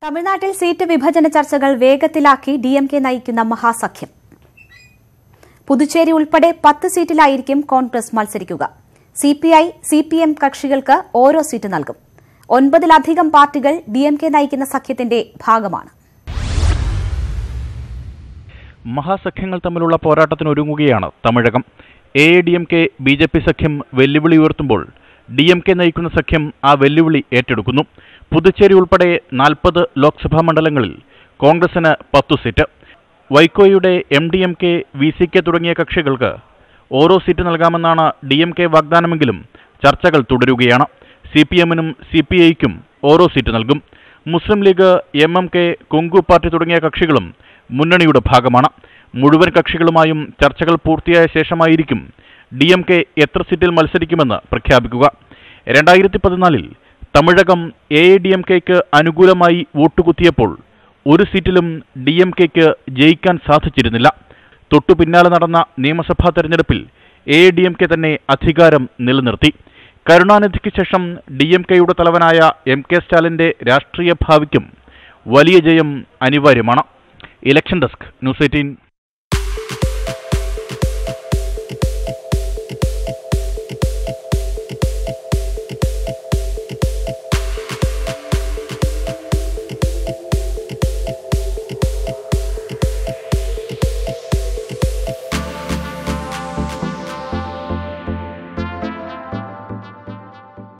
തമിഴ്നാട്ടിൽ സീറ്റ് വിഭജന ചർച്ചകൾ വേഗത്തിലാക്കി ഡിഎംകെ നയിക്കുന്ന മഹാസഖ്യം. പുതുച്ചേരി ഉൾപ്പെടെ 10 സീറ്റിലായിരിക്കും കോൺഗ്രസ് മത്സരിക്കുക. സിപിഐ, സിപിഎം കക്ഷികൾക്ക് ഓരോ സീറ്റ് നൽകും. 9-ലധികം പാർട്ടികൾ ഡിഎംകെ നയിക്കുന്ന സഖ്യത്തിന്റെ ഭാഗമാണ്. മഹാസഖ്യങ്ങൾ തമ്മിലുള്ള പോരാട്ടത്തിനൊരുങ്ങുകയാണ് തമിഴകം. എഐഡിഎംകെ ബിജെപി സഖ്യം വെല്ലുവിളി ഉയർത്തുമ്പോൾ ഡിഎംകെ നയിക്കുന്ന സഖ്യം ആ വെല്ലുവിളി ഏറ്റെടുക്കുന്നു. പുതുച്ചേരി ഉൾപ്പെടെ 40 ലോക്സഭാ മണ്ഡലങ്ങളിൽ കോൺഗ്രസിന് 10 സീറ്റ്. വൈക്കോയുടെ എംഡിഎംകെ, വിസികെ തുടങ്ങിയ കക്ഷികൾക്ക് ഓരോ സീറ്റ് നൽകാമെന്നാണ് ഡിഎംകെ വാഗ്ദാനമെങ്കിലും ചർച്ചകൾ തുടരുകയാണ്. സിപിഎമ്മിനും സിപിഐക്കും ഓരോ സീറ്റ് നൽകും. മുസ്ലിം ലീഗ്, എംഎംകെ, കൊങ്കു പാർട്ടി തുടങ്ങിയ കക്ഷികളും മുന്നണിയുടെ ഭാഗമാണ്. മുഴുവൻ കക്ഷികളുമായും ചർച്ചകൾ പൂർത്തിയായ ശേഷമായിരിക്കും ഡിഎംകെ എത്ര സീറ്റിൽ മത്സരിക്കുമെന്ന് പ്രഖ്യാപിക്കുക. 2014 തമിഴകം എഐഡിഎംകെക്ക് അനുകൂലമായി വോട്ടുകുത്തിയപ്പോൾ ഒരു സീറ്റിലും ഡിഎംകെക്ക് ജയിക്കാൻ സാധിച്ചിരുന്നില്ല. തൊട്ടു പിന്നാലെ നടന്ന നിയമസഭാ തെരഞ്ഞെടുപ്പിൽ എഐഡിഎംകെ തന്നെ അധികാരം നിലനിർത്തി. കരുണാനിധിക്ക് ശേഷം ഡിഎംകെയുടെ തലവനായ എം.കെ. സ്റ്റാലിന്റെ രാഷ്ട്രീയ ഭാവിക്കും വലിയ ജയം അനിവാര്യമാണ്. Election desk, news 18.